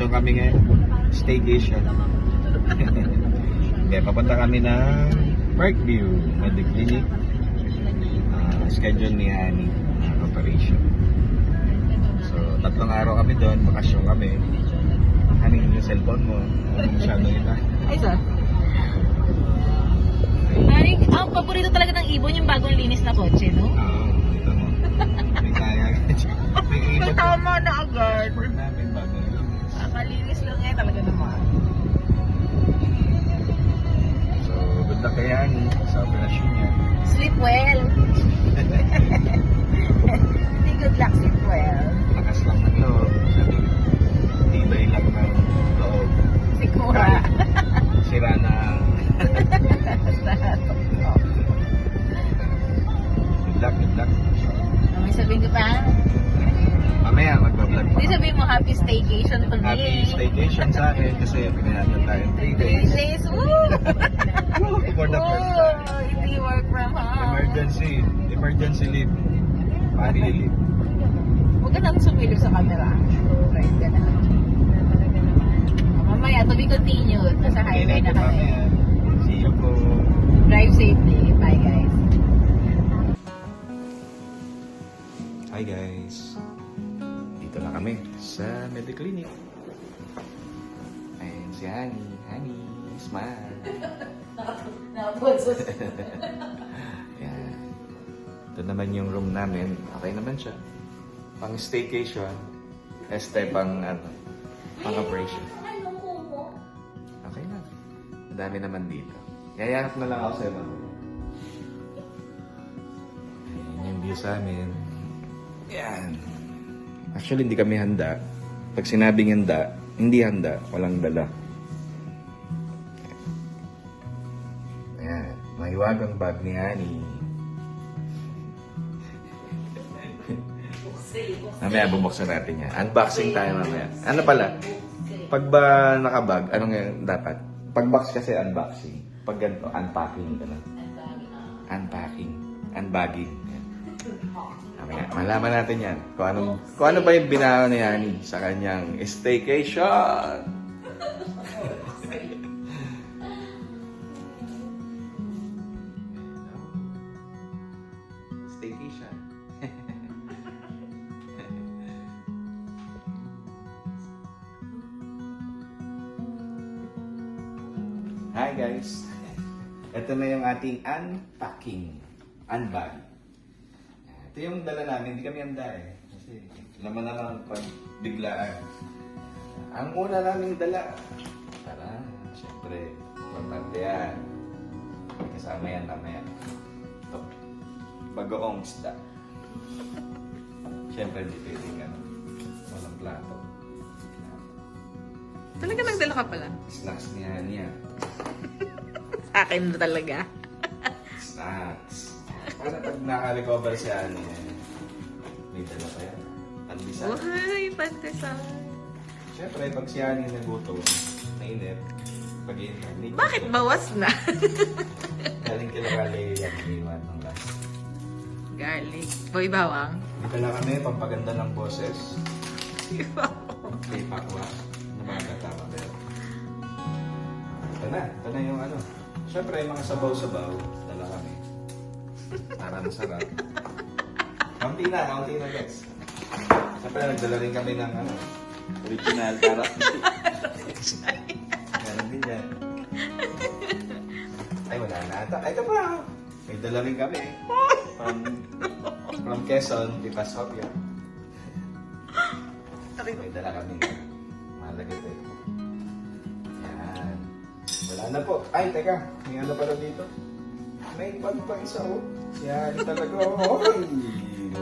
Meron kami ngayon staycation. Kaya papunta kami ng Parkview Mediclinic. Schedule ni Hani operation. So 3 araw kami doon, bakasyon kami. Hani yung cellphone mo, masyado ita. Ay, sir. Ay, ang paborito talaga ng ibon yung bagong linis na kotse, no? Oo, dito mo. May kaya. May ibon. Tama na agad. Effort namin bagong linis. Akalinis lang eh, talaga naman. So, good luck kay Hani sa operasyon niya. Sleep well. Hindi good luck, sleep well. Lakas lang ng loob. Sabi, tibay lang ng loob. Sigura. Sira na. Good luck, good luck. May sabihin ka pa? Mamaya, magbablog pa. Hindi sabihin mo happy staycation to me. Happy staycation sa akin kasi pinayagan tayo 3 3 days. days. Woo! For the first time. Hindi work from home. Emergency leave. Family leave. Huwag ka nang sumilip sa camera. Right ka na. Mamaya, to be continued. Nasa highway na kami. See you po. Drive safely. Bye, guys. Hi guys. Dito na kami sa Mediclinic. Ayan si Hani. Hani, smile. Nakapulsos. Yan. Ito naman yung room namin. Okay naman siya. Pang staycation. Pang operation. Okay na. Ang dami naman dito. Yayanap na lang ako sa iba. Ayan yung view sa amin. Yan. Actually, hindi kami handa. Pag sinabing handa, hindi handa. Walang dala. Ayan. Mahiwagang bag ni Hani. Mamaya bubuksan natin yan. Unboxing tayo mamaya. Ano pala? Pag ba nakabag, ano nga dapat? Pag box kasi unboxing. Pag ganito, unpacking. Ganun. Unpacking. Unbagging. Yan. Mamaya, malaman natin yan. Kung ano ba yung binawa ni Yani sa kanyang staycation. Staycation. Hi guys. Ito na yung ating unpacking. Unbag. Ito yung dala namin. Hindi kami handa eh. Kasi naman na lang pag biglaan. Ang una naming dala. Tara, syempre. Importante yan. Kasama yan mamaya. Ito. Bagoong isda. Syempre hindi pwedeng walang plato. Talaga nagdala ka pala? Snacks niya niya. Sa akin na talaga. Snacks. Para pag naka-recover si Ani, may dala pa yan. Pandesal. Uy, pandesal. Siyempre, pag si Ani nagutom, nainip, pag-iinit. Bakit bawas na? Galing kila-kali yung iwan ng last. Garlic. Boy bawang. Dito na kami, pampaganda ng boses. Kay Pakwa. Namaga tama ba yun? Ito na yung Siyempre, mga sabaw-sabaw, dala kami. Para masarap. Kaunti na guys. Siyempre, nagdala rin kami ng original carrot. Meron din yan. Ay, wala na ata. Ay, ito pa. May dala rin kami. From Quezon, Tipasopia. May dala kami. Mahalaga ito eh. Yan. Wala na po. Ay, teka. May ano pala dito? May bag pa isa oh. Yan talaga. Hoy!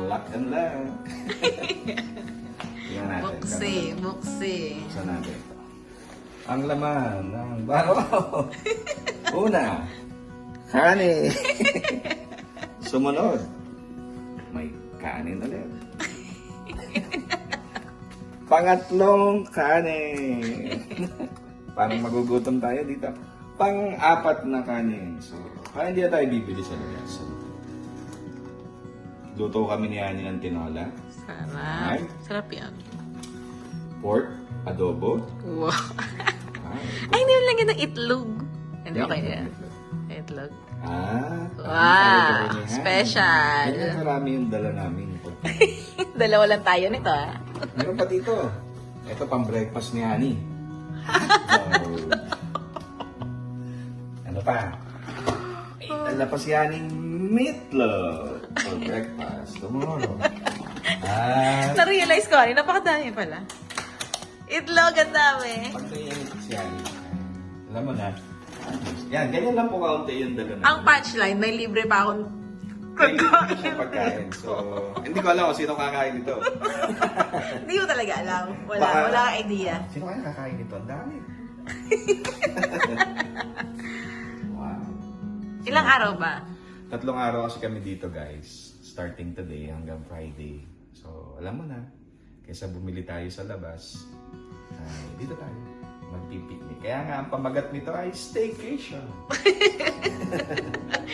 Lock and lock. Tingnan natin. Buksi. Buksan natin ito. Ang laman ng baro. Una, kanin. Sumunod, may kanin ulit. Pangatlong kanin. Parang magugutom tayo dito. Pang-apat na kanin. So, kaya hindi na tayo bibili sa labas. So, luto kami ni Ani ng tinola. Sarap. Sarap yan. Pork. Adobo? Wow. Ah, Ay, hindi mo lagyan ng itlog. Hindi, okay Hindi, yan. itlog. Itlog. Wow! Special. Ganyan karami yung dala namin. Dalawa lang tayo nito, ah. Meron pa dito. Ito pang breakfast ni Honey. Ano pa? Ay, dala pa si Honey meatloaf for breakfast tomorrow. Na-realize ko, napakadami pala. Itlog, ang dami. Pag naiinit si Honey, alam mo na. Yan, ganyan lang po kaunti yung dala namin. Ang punchline, may libre pa akong Hindi siya pagkain. So, hindi ko alam kung sino kakain nito. Hindi ko talaga alam. Wala Baka- akong idea. Sino kaya kakain nito? Ang dami. Wow. Ilang araw ba? 3 araw kasi kami dito, guys. Starting today hanggang Friday. So, alam mo na. Kaysa bumili tayo sa labas, ay dito tayo. Magpipiknik. Kaya nga, ang pamagat nito ay staycation.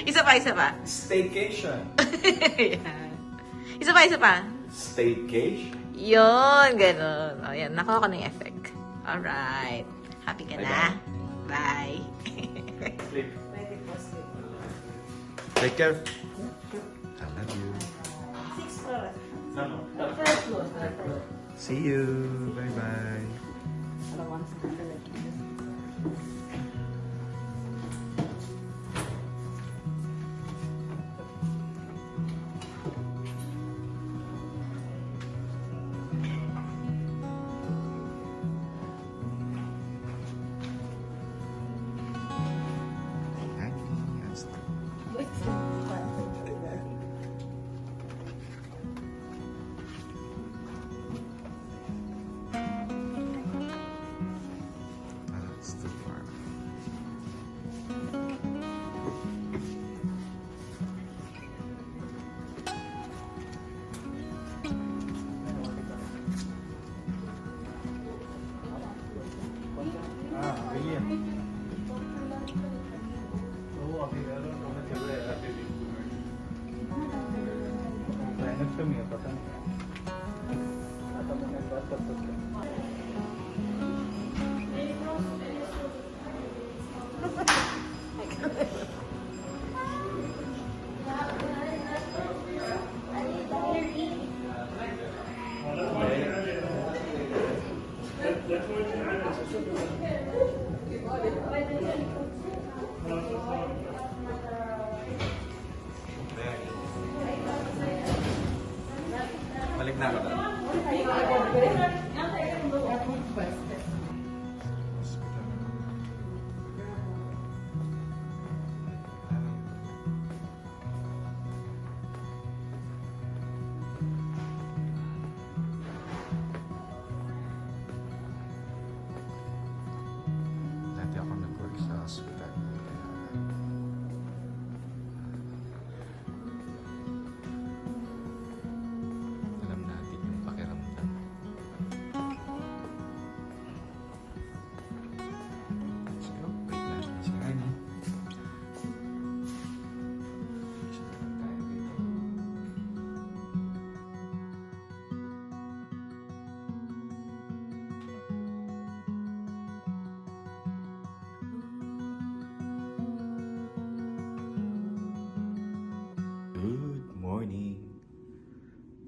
Isa pa, isa pa. Staycation. Yan. Isa pa, isa pa. Staycation. Yun, ganun. O, yan. Nakuha ko ng effect. Alright. Happy ka na? Bye. Take care. I love you. See you. Bye-bye. That's too far. Balik na ako doon. Dati ako nag-work sa hospital. Alam natin yung pakiramdam. Let's go. Wait lang. Si Honey. Isa na lang tayo dito. Good morning.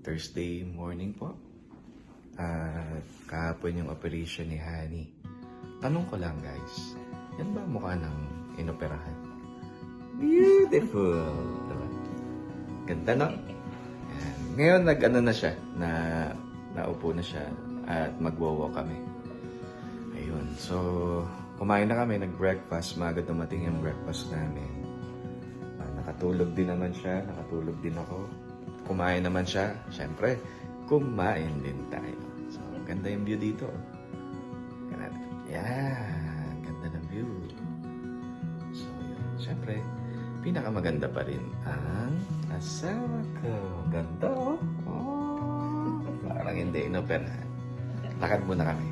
Thursday morning po. Kahapon yung operation ni Honey. Tanong ko lang guys, yan ba mukha ng inoperahan? Beautiful! Diba? Ganda no? Yan. Ngayon nag-ano na siya, naupo na siya at magwo-walk kami. Ayun, so kumain na kami, nag-breakfast, maaga dumating yung breakfast namin. Nakatulog din naman siya, nakatulog din ako. Kumain naman siya, syempre, kumain din tayo. So, ganda yung view dito. Yan, ganda ng view. So, yun, syempre, pinakamaganda pa rin ang asawa ko. Ganda, oh. Oh, parang hindi inoperahan. Lakad muna kami.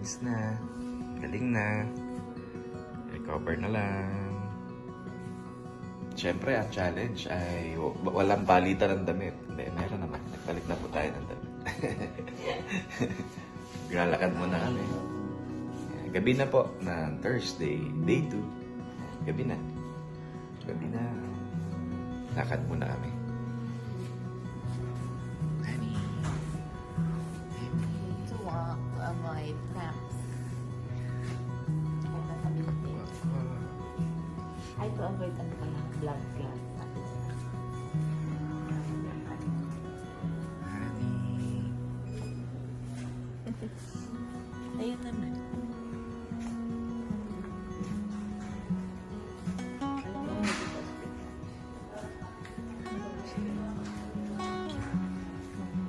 Linis na. Galing na. Recover na lang. Siyempre, ang challenge ay walang palitan ng damit. Hindi, meron naman. Nagpalit na po tayo ng damit. Galakad muna kami. Gabi na po na Thursday, day 2. Gabi na. Gabi na. Lakad muna kami. To walk to avoid cramps. Ay, to avoid ano pala, blood clot. Ayun naman.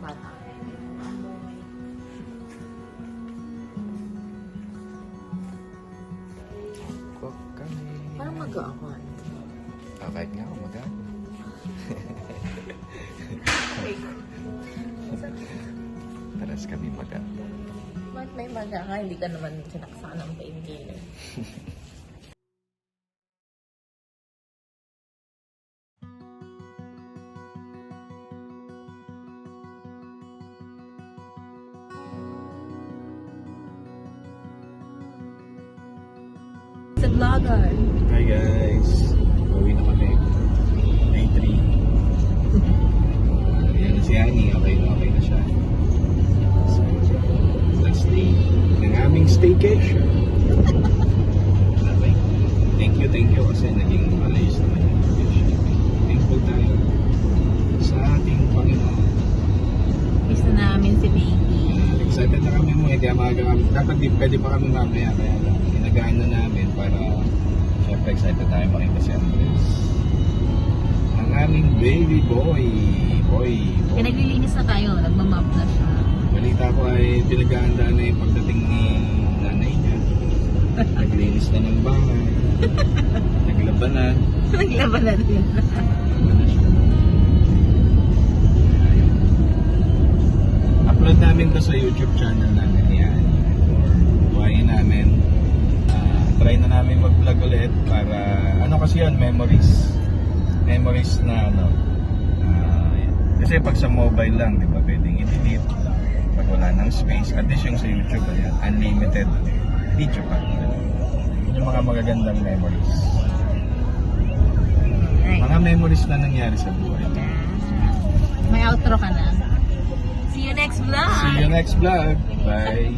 Bata. Cook kami. Parang mag-aaman. Kahit nga ako mag-ano. Taras kami mag-ano. Ba't may maga ka? Hindi ka naman sinaksakan ng painkiller. It's a vlogger. Hi guys! Uwi na kami. Day 3. Ayan na si Annie. Okay na siya. So, last day ng aming staycation. Okay. Thank you kasi naging malayos naman yung staycation. Thankful tayo sa ating Panginoon. Miss na namin si Baby. Excited na kami mo. Kaya maaga kami. Dapat di pwede pa kami mamaya. Kaya inagaan na namin para syempre excited tayo makita si Andres. Ang aming baby boy. Kaya naglilinis na tayo. Nagmamap na siya. Balita ko ay pinag-aandaan na yung pagdating ni nanay niya. Naglinis na ng bahay. Naglaban na. Naglaban na din. Naglaban na siya. Ayun. Upload namin to sa YouTube channel namin yan. For buhayin namin. Try na namin mag-vlog ulit para ano kasi yun, memories na ano. Kasi pag sa mobile lang, di ba, pwedeng i-delete pag wala ng space. At least yung sa YouTube, ayan, unlimited video pa. Yun yung mga magagandang memories. Mga memories na nangyari sa buhay. May outro ka na. See you next vlog! See you next vlog. Bye!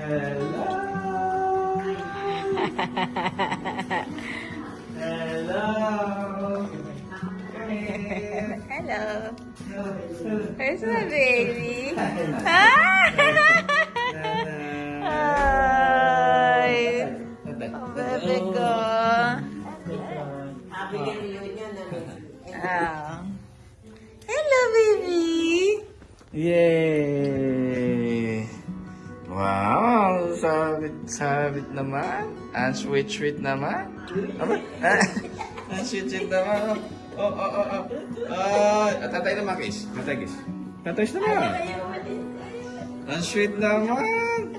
Hello! Hello! Hello! Where's my baby? Ah! Hi! Oh, baby ko. Ah. Hello, baby! Yay! Wow! Sabit naman. Ang sweet naman. Aba? Ang sweet naman. Oh. Tatay naman, kiss. Tatay, kiss. Tatay naman. Ang sweet naman.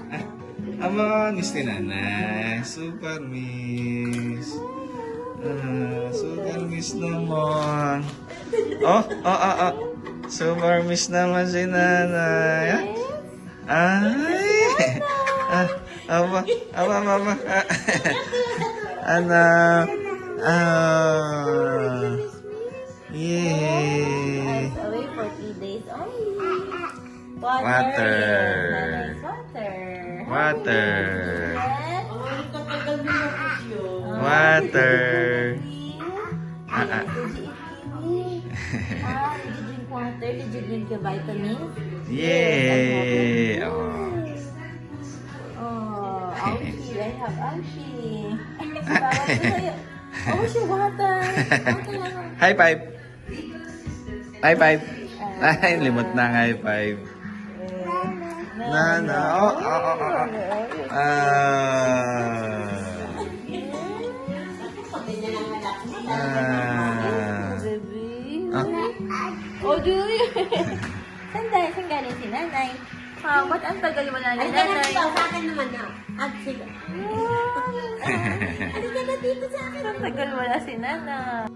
Ama, miss ni nanay. Super miss. Super miss naman. Oh. Super miss naman si nanay. Ay! Mama. Anak. Yay. Eyes away for 3 days only. Water. Water. Nanay's water. Water. Yes. Water. Yes, did you eat kiwi? Did you drink water? Did you drink your vitamins? Yay. Yes, Oh. Oh, ouchie. I have ouchie. Bawal ko sa'yo. Oh, where's your water? Water lang. High five. High five. Ay, limot na ang high five. Nana. Oh, oh, oh, oh. Baby. Ah. Oh, do you? Saan galing si nanay? Ba't ang tagal mo na ni nanay? Sa akin naman na. At sige. Ano ka na dito sa akin? Ang tagal mo na si nanay.